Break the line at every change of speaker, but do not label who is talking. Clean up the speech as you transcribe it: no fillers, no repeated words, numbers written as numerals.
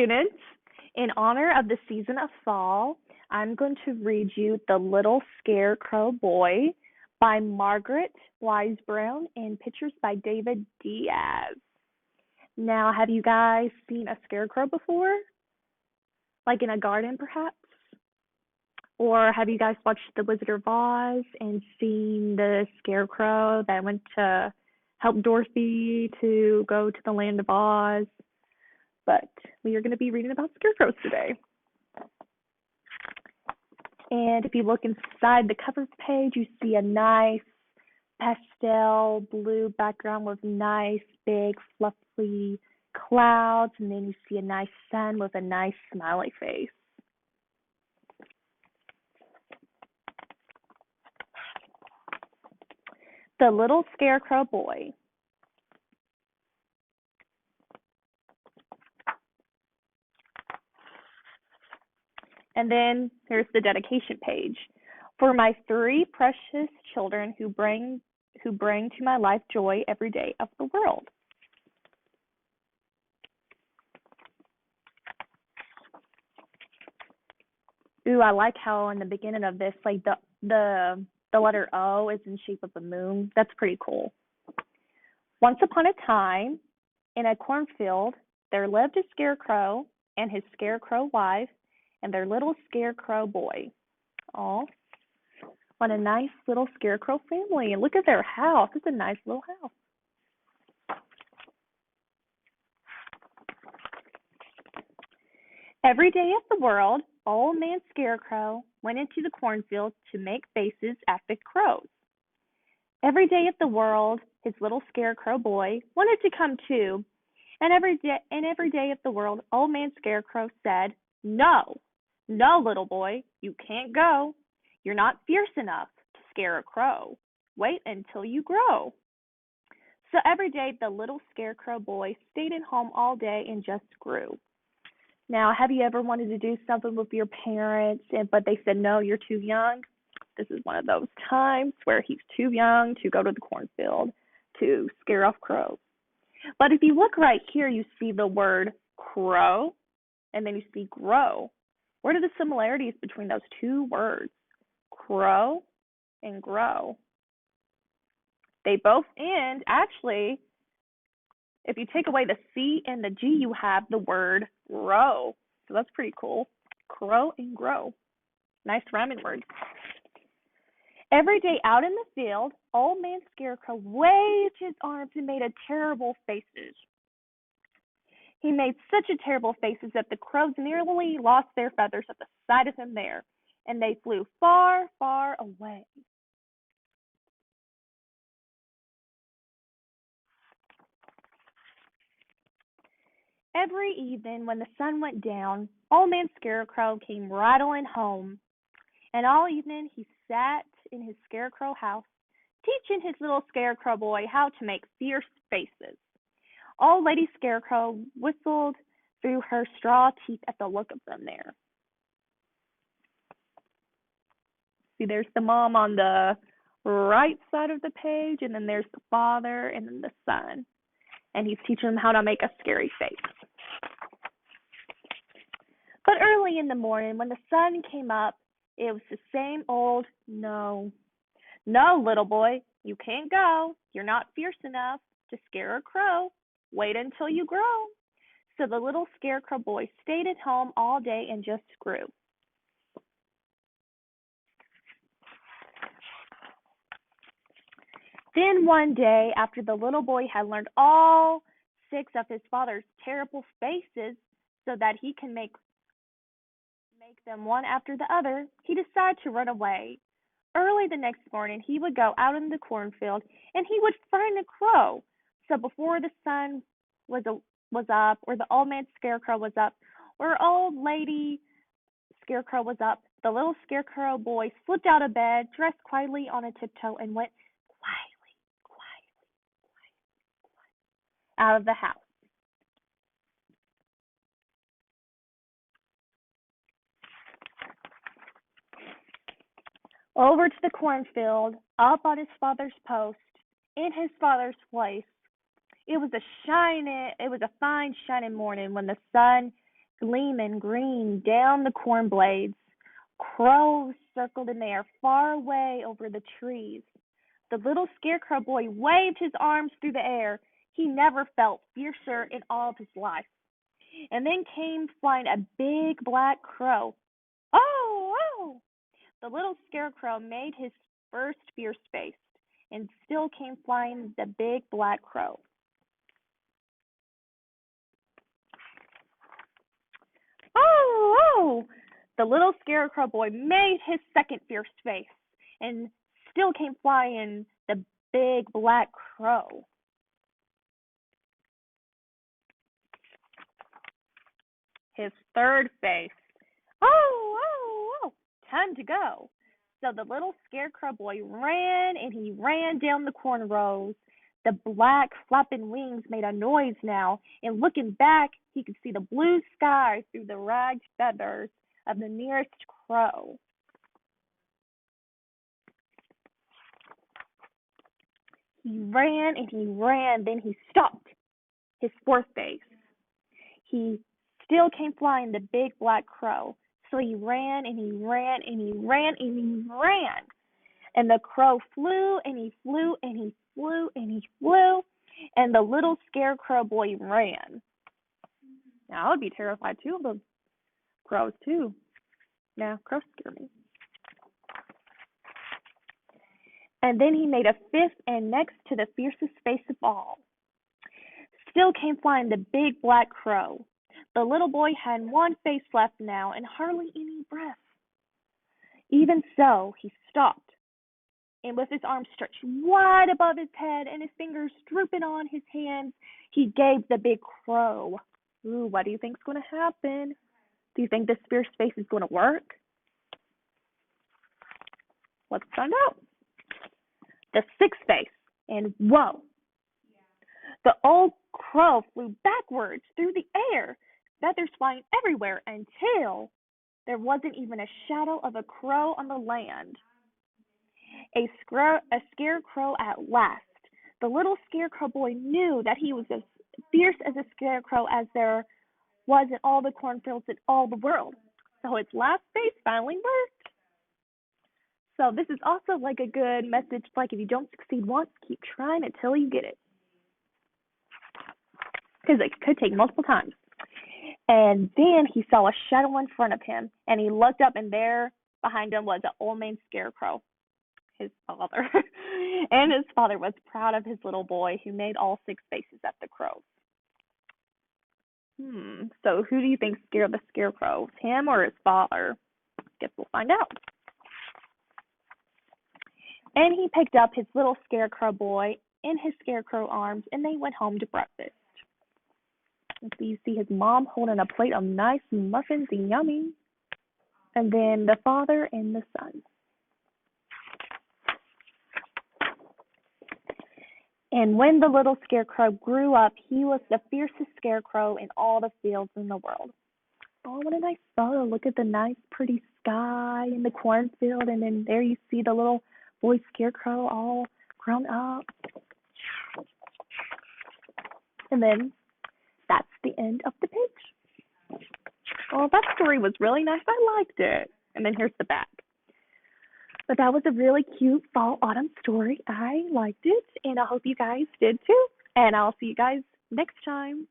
students, in honor of the season of fall, I'm going to read you The Little Scarecrow Boy by Margaret Wise Brown and pictures by David Diaz. Now, have you guys seen a scarecrow before? Like in a garden, perhaps? Or have you guys watched The Wizard of Oz and seen the scarecrow that went to help Dorothy to go to the land of Oz? But we are going to be reading about scarecrows today. And if you look inside the cover page, you see a nice pastel blue background with nice big fluffy clouds, and then you see a nice sun with a nice smiley face. The Little Scarecrow Boy. And then here's the dedication page. For my 3 precious children who bring to my life joy every day of the world. Ooh, I like how in the beginning of this, like the letter O is in shape of a moon. That's pretty cool. Once upon a time, in a cornfield, there lived a scarecrow and his scarecrow wife and their little scarecrow boy. Oh, what a nice little scarecrow family. And look at their house. It's a nice little house. Every day of the world, Old Man Scarecrow went into the cornfield to make faces at the crows. Every day of the world, his little scarecrow boy wanted to come too. And every day of the world, Old Man Scarecrow said, "No, no, little boy, you can't go. You're not fierce enough to scare a crow. Wait until you grow." So every day, the little scarecrow boy stayed at home all day and just grew. Now, have you ever wanted to do something with your parents, but they said, "No, you're too young"? This is one of those times where he's too young to go to the cornfield to scare off crows. But if you look right here, you see the word crow, and then you see grow. What are the similarities between those 2 words, crow and grow? They both end, actually, if you take away the C and the G, you have the word grow. So that's pretty cool. Crow and grow. Nice rhyming word. Every day out in the field, Old Man Scarecrow waved his arms and made terrible faces. He made such terrible faces that the crows nearly lost their feathers at the sight of him there, and they flew far, far away. Every evening when the sun went down, Old Man Scarecrow came rattling home, and all evening he sat in his scarecrow house, teaching his little scarecrow boy how to make fierce faces. Old Lady Scarecrow whistled through her straw teeth at the look of them there. See, there's the mom on the right side of the page, and then there's the father, and then the son. And he's teaching them how to make a scary face. But early in the morning, when the sun came up, it was the same old no. "No, little boy, you can't go. You're not fierce enough to scare a crow. Wait until you grow." So the little scarecrow boy stayed at home all day and just grew. Then one day, after the little boy had learned all 6 of his father's terrible faces so that he can make them one after the other, he decided to run away. Early the next morning, he would go out in the cornfield and he would find a crow. So before the sun was up, or the Old Man Scarecrow was up, or Old Lady Scarecrow was up, the little scarecrow boy slipped out of bed, dressed quietly on a tiptoe, and went quietly out of the house. Over to the cornfield, up on his father's post, in his father's place. It was a fine, shining morning when the sun gleaming green down the corn blades. Crows circled in the air far away over the trees. The little scarecrow boy waved his arms through the air. He never felt fiercer in all of his life. And then came flying a big black crow. Oh, oh! The little scarecrow made his first fierce face, and still came flying the big black crow. Oh, oh! The little scarecrow boy made his second fierce face, and still came flying the big black crow. His third face. Oh, oh, oh! Time to go. So the little scarecrow boy ran and he ran down the corn rows. The black flapping wings made a noise now, and looking back, he could see the blue sky through the ragged feathers of the nearest crow. He ran and he ran, then he stopped. His fourth face. He still came flying the big black crow. So he ran and he ran and he ran and he ran. And the crow flew and he flew and he flew and he flew. And the little scarecrow boy ran. Now, I would be terrified too of the crows too. Now, crows scare me. And then he made a fifth and next to the fiercest face of all. Still came flying the big black crow. The little boy had one face left now and hardly any breath. Even so, he stopped, and with his arms stretched wide above his head and his fingers drooping on his hands, he gave the big crow. Ooh, what do you think's going to happen? Do you think this fierce face is going to work? Let's find out. The sixth face, and whoa! The old crow flew backwards through the air, feathers flying everywhere until there wasn't even a shadow of a crow on the land. A scarecrow at last. The little scarecrow boy knew that he was as fierce as a scarecrow as there was in all the cornfields in all the world. So its last face finally worked. So this is also like a good message, like if you don't succeed once, keep trying until you get it. Because it could take multiple times. And then he saw a shadow in front of him, and he looked up, and there behind him was an old man scarecrow, his father. And his father was proud of his little boy who made all six faces at the crows. So who do you think scared the scarecrow, him or his father? Guess we'll find out. And he picked up his little scarecrow boy in his scarecrow arms, and they went home to breakfast. And so you see his mom holding a plate of nice muffins and yummy. And then the father and the son. And when the little scarecrow grew up, he was the fiercest scarecrow in all the fields in the world. Oh, what a nice photo. Look at the nice, pretty sky in the cornfield. And then there you see the little boy scarecrow all grown up. And then that's the end of the page. Oh, that story was really nice. I liked it. And then here's the back. But that was a really cute fall autumn story. I liked it, and I hope you guys did too. And I'll see you guys next time.